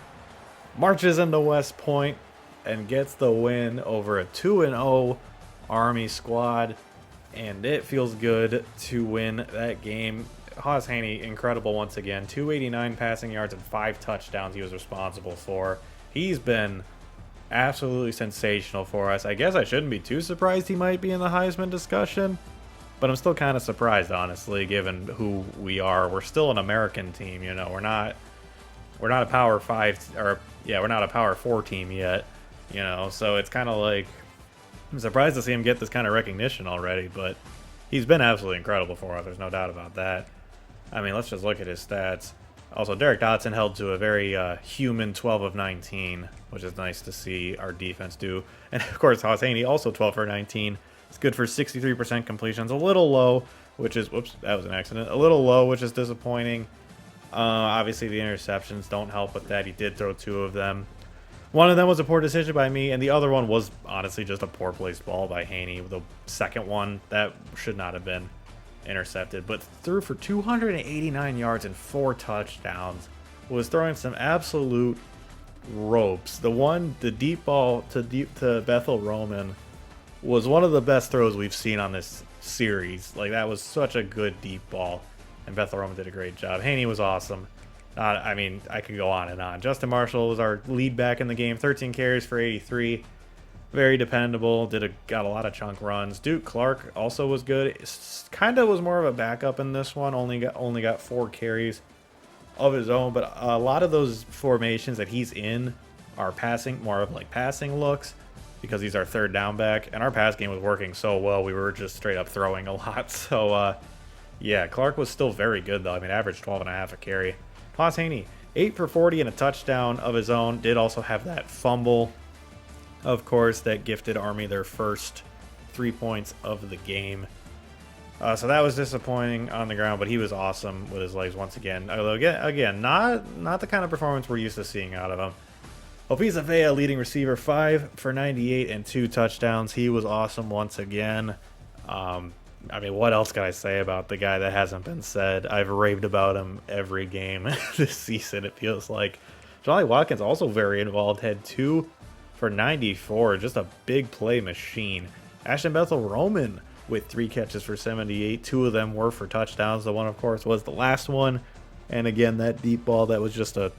marches into West Point and gets the win over a 2-0 Army squad. And it feels good to win that game. Haas Haney, incredible once again. 289 passing yards and 5 touchdowns he was responsible for. He's been absolutely sensational for us. I guess I shouldn't be too surprised he might be in the Heisman discussion, but I'm still kind of surprised, honestly, given who we are. We're still an American team, you know. We're not a Power 5 or we're not a Power 4 team yet, you know. So it's kind of like I'm surprised to see him get this kind of recognition already, but he's been absolutely incredible for us. There's no doubt about that. I mean, let's just look at his stats. Also, Derek Dotson held to a very human 12 of 19, which is nice to see our defense do. And, of course, Haas Haney also 12 for 19. It's good for 63% completions. A little low, which is... Whoops, that was an accident. A little low, which is disappointing. Obviously, the interceptions don't help with that. He did throw 2 of them. One of them was a poor decision by me, and the other one was, honestly, just a poor placed ball by Haney. The second one, that should not have been intercepted, but threw for 289 yards and 4 touchdowns. Was throwing some absolute ropes. The deep ball to Bethel Roman was one of the best throws we've seen on this series. Like, that was such a good deep ball, and Bethel Roman did a great job. Haney was awesome. I mean, I could go on and on. Justin Marshall was our lead back in the game. 13 carries for 83. Very dependable. Got a lot of chunk runs. Duke Clark also was good. Kind of was more of a backup in this one. Only got 4 carries of his own. But a lot of those formations that he's in are more of like passing looks because he's our 3rd down back. And our pass game was working so well. We were just straight up throwing a lot. So, yeah, Clark was still very good, though. I mean, averaged 12.5 a carry. Haas Haney, 8 for 40 and a touchdown of his own. Did also have that fumble, of course, that gifted Army their first 3 points of the game. So that was disappointing on the ground, but he was awesome with his legs once again. Although, again, not the kind of performance we're used to seeing out of him. Opisa Vea, leading receiver, 5 for 98 and 2 touchdowns. He was awesome once again. I mean, what else can I say about the guy that hasn't been said? I've raved about him every game this season, it feels like. Jolly Watkins also very involved, had 2 for 94, just a big play machine. Ashton Bethel Roman with 3 catches for 78. 2 of them were for touchdowns. The one, of course, was the last one. And again, that deep ball, that was just a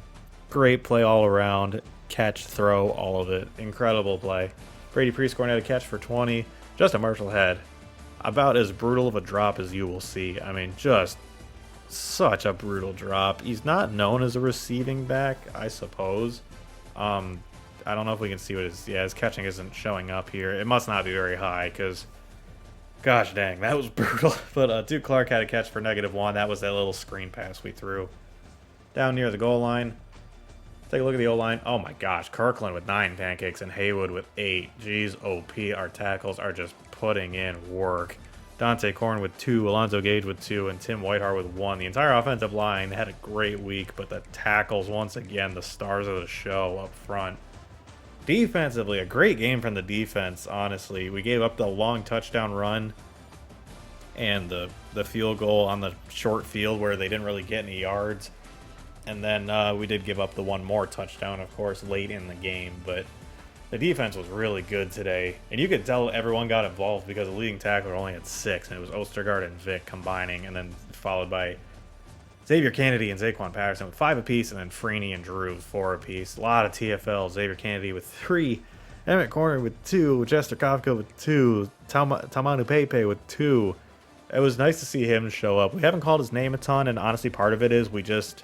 great play all around. Catch, throw, all of it. Incredible play. Brady Priestcorn had a catch for 20. Justin Marshall had about as brutal of a drop as you will see. I mean, just such a brutal drop. He's not known as a receiving back, I suppose. I don't know if we can see what his catching isn't showing up here. It must not be very high because, gosh dang, that was brutal. But Duke Clark had a catch for -1. That was that little screen pass we threw down near the goal line. Take a look at the O-line. Oh my gosh, Kirkland with 9 pancakes and Haywood with 8. Jeez, OP. Our tackles are just putting in work. Dante Korn with 2, Alonzo Gage with 2, and Tim Whiteheart with 1. The entire offensive line had a great week, but the tackles, once again, the stars of the show up front. Defensively, a great game from the defense, honestly. We gave up the long touchdown run and the field goal on the short field where they didn't really get any yards. And then we did give up the one more touchdown, of course, late in the game. But the defense was really good today. And you could tell everyone got involved because the leading tackler only had 6. And it was Ostergaard and Vic combining. And then followed by Xavier Kennedy and Zaquan Patterson with 5 apiece. And then Freeney and Drew with 4 apiece. A lot of TFL. Xavier Kennedy with 3. Emmett Corner with 2. Jester Kafka with 2. Tamanu Pepe with 2. It was nice to see him show up. We haven't called his name a ton. And honestly, part of it is we just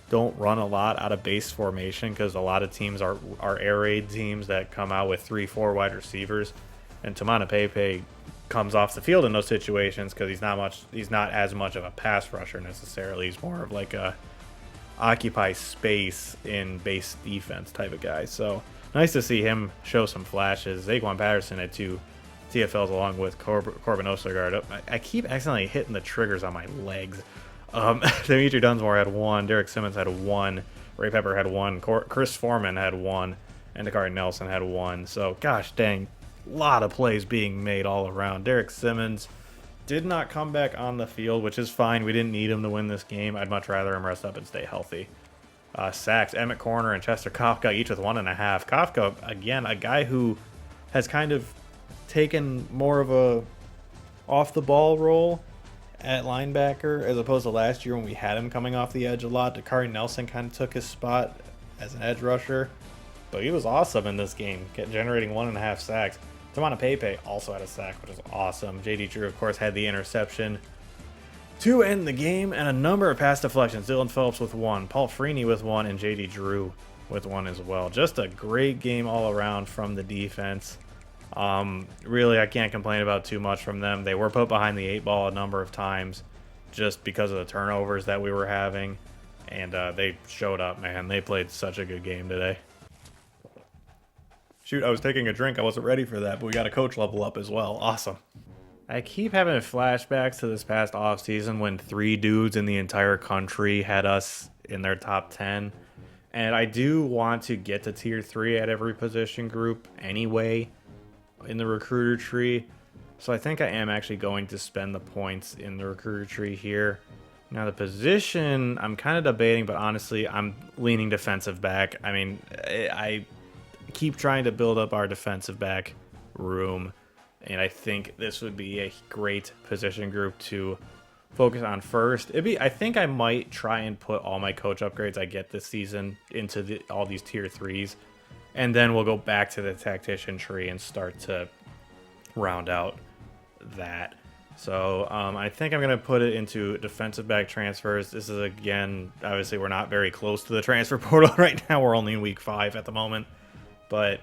don't run a lot out of base formation because a lot of teams are air raid teams that come out with 3-4 wide receivers, and Tamana Pepe comes off the field in those situations because he's not as much of a pass rusher necessarily. He's more of like a occupy space in base defense type of guy. So nice to see him show some flashes. Zaquan Patterson had 2 TFLs along with Corbin Ostergaard. I keep accidentally hitting the triggers on my legs. Dimitri Dunsmore had 1, Derek Simmons had 1, Ray Pepper had 1, Chris Foreman had 1, and Dakari Nelson had 1. So, gosh dang, a lot of plays being made all around. Derek Simmons did not come back on the field, which is fine. We didn't need him to win this game. I'd much rather him rest up and stay healthy. Sacks, Emmett Corner and Chester Kafka each with 1.5. Kafka, again, a guy who has kind of taken more of a off-the-ball role at linebacker as opposed to last year when we had him coming off the edge a lot. Dakari Nelson kind of took his spot as an edge rusher, but he was awesome in this game, generating 1.5 sacks. Tamana Pepe also had a sack, which is awesome. JD Drew, of course, had the interception to end the game, and a number of pass deflections. Dylan Phillips with 1, Paul Freeney with 1, and JD Drew with 1 as well. Just a great game all around from the defense. Really, I can't complain about too much from them. They were put behind the 8 ball a number of times just because of the turnovers that we were having. And they showed up, man. They played such a good game today. Shoot, I was taking a drink. I wasn't ready for that, but we got a coach level up as well. Awesome. I keep having flashbacks to this past offseason when 3 dudes in the entire country had us in their top 10. And I do want to get to tier 3 at every position group anyway in the recruiter tree. So I think I am actually going to spend the points in the recruiter tree here. Now the position, I'm kind of debating, but honestly, I'm leaning defensive back. I mean, I keep trying to build up our defensive back room, and I think this would be a great position group to focus on first. I think I might try and put all my coach upgrades I get this season into all these tier 3s. And then we'll go back to the tactician tree and start to round out that. So I think I'm going to put it into defensive back transfers. This is, again, obviously we're not very close to the transfer portal right now. We're only in week 5 at the moment. But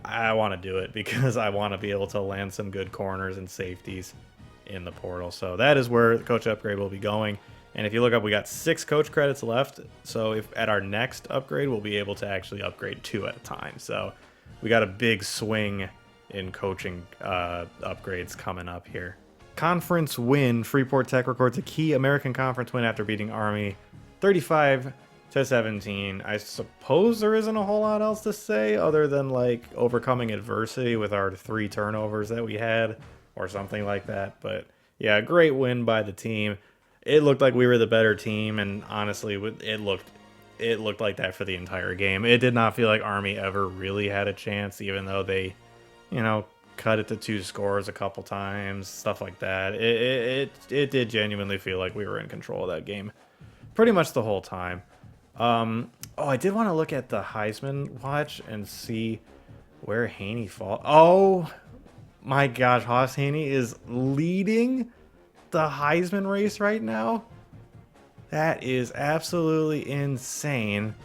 I want to do it because I want to be able to land some good corners and safeties in the portal. So that is where the coach upgrade will be going. And if you look up, we got 6 coach credits left. So if at our next upgrade, we'll be able to actually upgrade 2 at a time. So we got a big swing in coaching upgrades coming up here. Conference win. Freeport Tech records a key American Conference win after beating Army 35-17. I suppose there isn't a whole lot else to say other than like overcoming adversity with our 3 turnovers that we had or something like that. But yeah, great win by the team. It looked like we were the better team, and honestly, it looked like that for the entire game. It did not feel like Army ever really had a chance, even though they, cut it to 2 scores a couple times, stuff like that. It did genuinely feel like we were in control of that game pretty much the whole time. I did want to look at the Heisman watch and see where Haney falls. Oh my gosh, Haas Haney is leading the Heisman race right now. That is absolutely insane.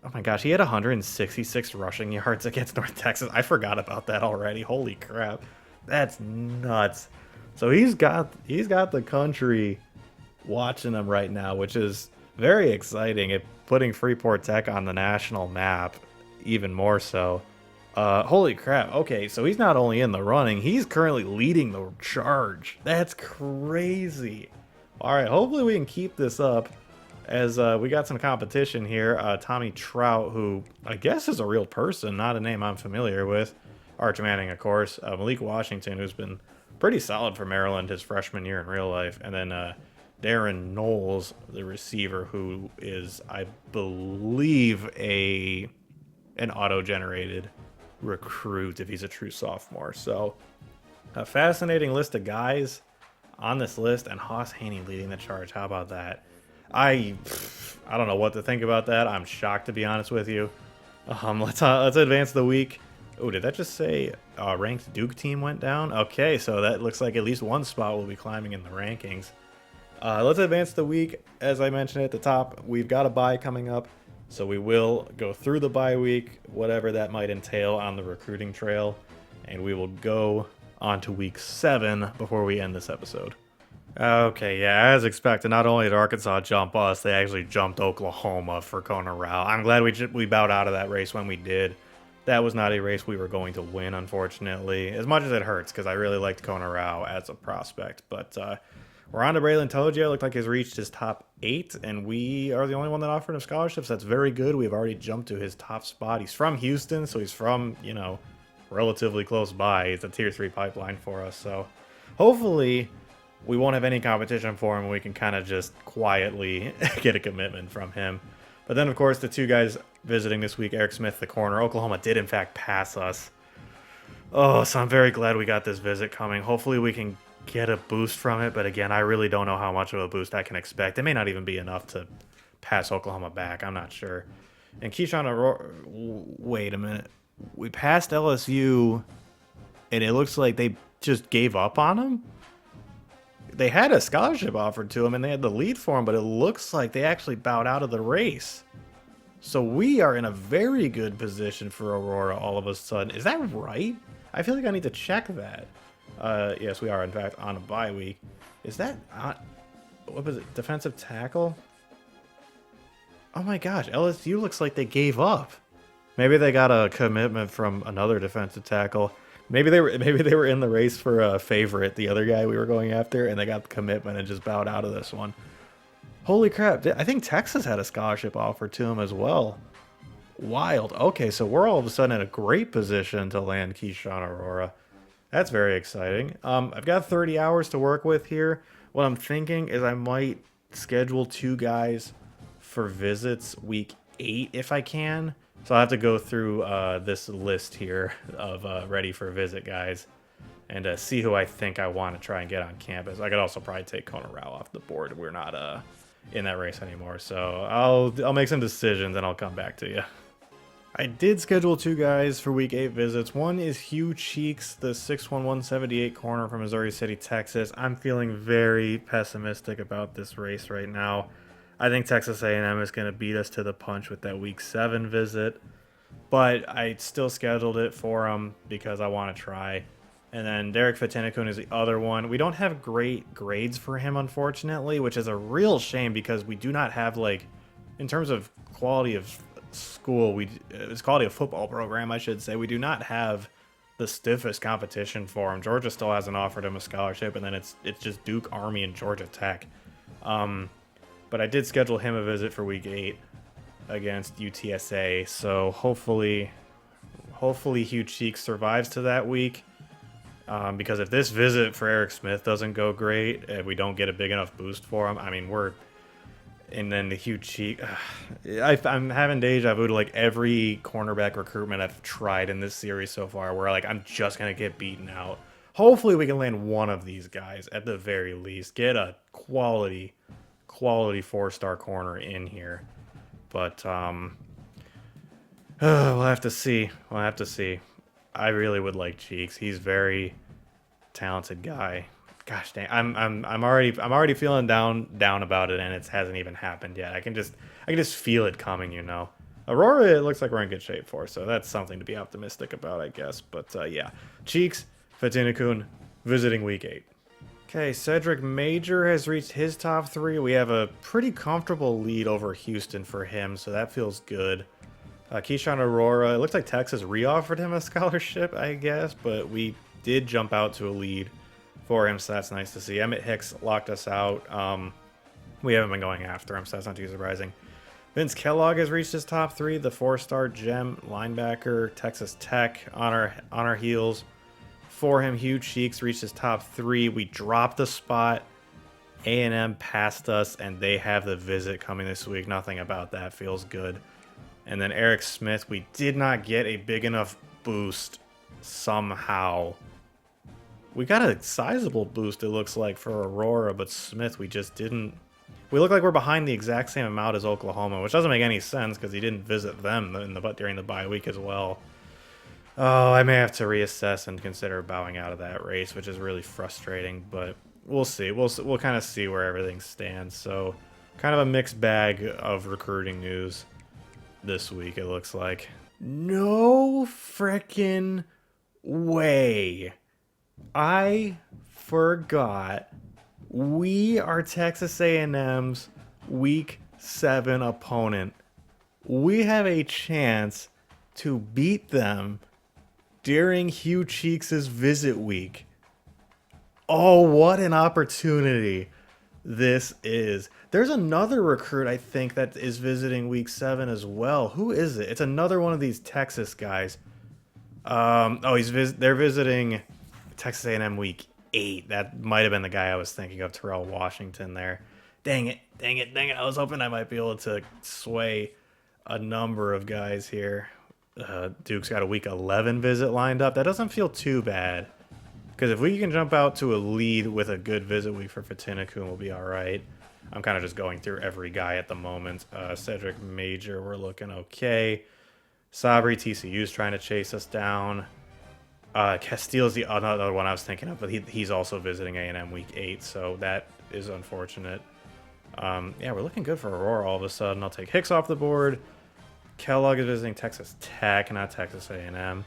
Oh my gosh, he had 166 rushing yards against North Texas. I forgot about that already. Holy crap. That's nuts. So he's got the country watching him right now, which is very exciting. It putting Freeport Tech on the national map even more so. Holy crap. Okay, so he's not only in the running, he's currently leading the charge. That's crazy. All right, hopefully we can keep this up as we got some competition here. Tommy Trout, who I guess is a real person, not a name I'm familiar with. Arch Manning, of course. Malik Washington, who's been pretty solid for Maryland his freshman year in real life. And then Darren Knowles, the receiver, who is, I believe, an auto-generated recruit if he's a true sophomore. So a fascinating list of guys on this list, and Haas Haney leading the charge. How about that? I don't know what to think about that. I'm shocked, to be honest with you. Let's advance the week. Oh, did that just say ranked Duke team went down? Okay, so that looks like at least one spot will be climbing in the rankings. Let's advance the week. As I mentioned at the top, we've got a bye coming up, so we will go through the bye week, whatever that might entail on the recruiting trail, and we will go on to week 7 before we end this episode. Okay, yeah, as expected, not only did Arkansas jump us, they actually jumped Oklahoma for Kona Rao. I'm glad we bowed out of that race when we did. That was not a race we were going to win, unfortunately, as much as it hurts, because I really liked Kona Rao as a prospect. But we're on to Braylon Tojo. It looked like he's reached his top 8, and we are the only one that offered him scholarships. That's very good. We've already jumped to his top spot. He's from Houston, so he's from, relatively close by. It's a tier 3 pipeline for us, so hopefully we won't have any competition for him. We can kind of just quietly get a commitment from him. But then, of course, the two guys visiting this week, Eric Smith, the corner. Oklahoma did, in fact, pass us. Oh, so I'm very glad we got this visit coming. Hopefully we can get a boost from it. But again, I really don't know how much of a boost I can expect. It may not even be enough to pass Oklahoma back. I'm not sure. And Keyshawn Aurora, wait a minute. We passed LSU, and it looks like they just gave up on him? They had a scholarship offered to him, and they had the lead for him, but it looks like they actually bowed out of the race. So we are in a very good position for Aurora all of a sudden. Is that right? I feel like I need to check that. Yes, we are, in fact, on a bye week. Is that... what was it? Defensive tackle? Oh my gosh, LSU looks like they gave up. Maybe they got a commitment from another defensive tackle. Maybe they were in the race for a favorite, the other guy we were going after, and they got the commitment and just bowed out of this one. Holy crap. I think Texas had a scholarship offer to him as well. Wild. Okay, so we're all of a sudden in a great position to land Keyshawn Aurora. That's very exciting. I've got 30 hours to work with here. What I'm thinking is I might schedule 2 guys for visits week 8 if I can. So I'll have to go through this list here of ready for visit guys and see who I think I want to try and get on campus. I could also probably take Kona Rao off the board. We're not in that race anymore. So I'll make some decisions and I'll come back to you. I did schedule 2 guys for week 8 visits. One is Hugh Cheeks, the 6'1", 178 corner from Missouri City, Texas. I'm feeling very pessimistic about this race right now. I think Texas A&M is going to beat us to the punch with that week 7 visit, but I still scheduled it for him because I want to try. And then Derek Fatinikun is the other one. We don't have great grades for him, unfortunately, which is a real shame because we do not have, in terms of quality of school, it's quality of football program, I should say. We do not have the stiffest competition for him. Georgia still hasn't offered him a scholarship, and then it's just Duke, Army, and Georgia Tech. But I did schedule him a visit for week 8 against UTSA. So hopefully Hugh Cheeks survives to that week. Because if this visit for Eric Smith doesn't go great, if we don't get a big enough boost for him, I mean, and then the Hugh Cheeks, I'm having deja vu to every cornerback recruitment I've tried in this series so far where I'm just going to get beaten out. Hopefully we can land one of these guys at the very least. Get a quality 4-star corner in here. But we'll have to see. I really would like Cheeks. He's a very talented guy. gosh dang, I'm already feeling down about it, and it hasn't even happened yet. I can just feel it coming, you know. Aurora, it looks like we're in good shape for, so that's something to be optimistic about, I guess. But yeah, Cheeks, Fatinakun, visiting week 8. Okay, Cedric Major has reached his top 3. We have a pretty comfortable lead over Houston for him, so that feels good. Keyshawn Aurora, it looks like Texas re-offered him a scholarship, I guess, but we did jump out to a lead for him, so that's nice to see. Emmett Hicks locked us out. We haven't been going after him, so that's not too surprising. Vince Kellogg has reached his top 3, the 4-star gem linebacker, Texas Tech, on our heels. For him, Hugh Cheeks reached his top 3. We dropped a spot. A&M passed us, and they have the visit coming this week. Nothing about that feels good. And then Eric Smith, we did not get a big enough boost somehow. We got a sizable boost, it looks like, for Aurora, but Smith, we just didn't. We look like we're behind the exact same amount as Oklahoma, which doesn't make any sense because he didn't visit them during the bye week as well. Oh, I may have to reassess and consider bowing out of that race, which is really frustrating, but we'll see. We'll kind of see where everything stands. So, kind of a mixed bag of recruiting news this week, it looks like. No frickin' way. I forgot we are Texas A&M's Week 7 opponent. We have a chance to beat them during Hugh Cheeks' visit week. Oh, what an opportunity this is. There's another recruit, I think, that is visiting week 7 as well. Who is it? It's another one of these Texas guys. They're visiting Texas A&M week 8. That might have been the guy I was thinking of, Terrell Washington there. Dang it. I was hoping I might be able to sway a number of guys here. Duke's got a week 11 visit lined up. That doesn't feel too bad. Because if we can jump out to a lead with a good visit week for Fatinakun, we'll be all right. I'm kind of just going through every guy at the moment. Cedric Major, we're looking okay. Sabri, TCU's trying to chase us down. Castile's the other one I was thinking of, but he's also visiting A&M week 8, so that is unfortunate. Yeah, we're looking good for Aurora all of a sudden. I'll take Hicks off the board. Kellogg is visiting Texas Tech, not Texas A&M.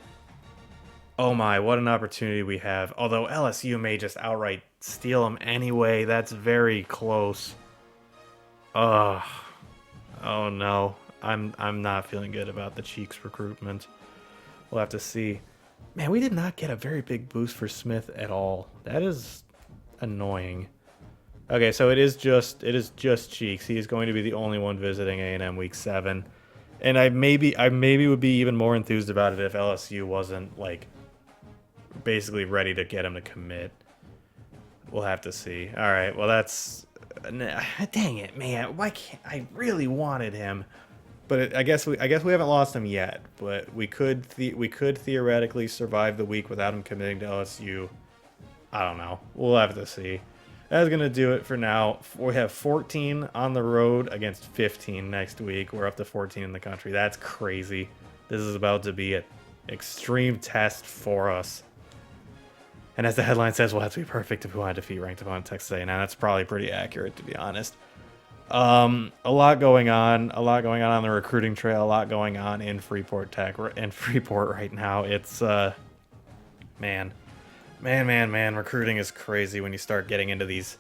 Oh my, what an opportunity we have. Although LSU may just outright steal him anyway. That's very close. Oh no. I'm not feeling good about the Cheeks recruitment. We'll have to see. Man, we did not get a very big boost for Smith at all. That is annoying. Okay, so it is just Cheeks. He is going to be the only one visiting A&M week 7. And I maybe would be even more enthused about it if LSU wasn't like basically ready to get him to commit. We'll have to see. All right. Well, that's dang it, man. Why can't I really wanted him? But I guess we haven't lost him yet. But we could theoretically survive the week without him committing to LSU. I don't know. We'll have to see. That's going to do it for now. We have 14 on the road against 15 next week. We're up to 14 in the country. That's crazy. This is about to be an extreme test for us. And as the headline says, we'll have to be perfect if we want to defeat ranked opponent Texas A&M. That's probably pretty accurate, to be honest. A lot going on the recruiting trail. A lot going on in Freeport Tech and Freeport right now. It's man, recruiting is crazy when you start getting into these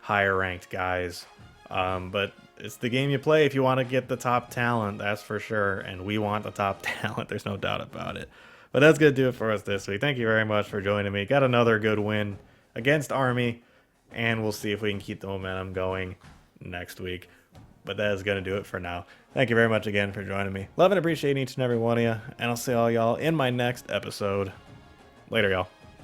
higher ranked guys. But it's the game you play if you want to get the top talent, that's for sure. And we want the top talent. There's no doubt about it. But that's going to do it for us this week. Thank you very much for joining me. Got another good win against Army. And we'll see if we can keep the momentum going next week. But that is going to do it for now. Thank you very much again for joining me. Love and appreciate each and every one of you. And I'll see all y'all in my next episode. Later, y'all.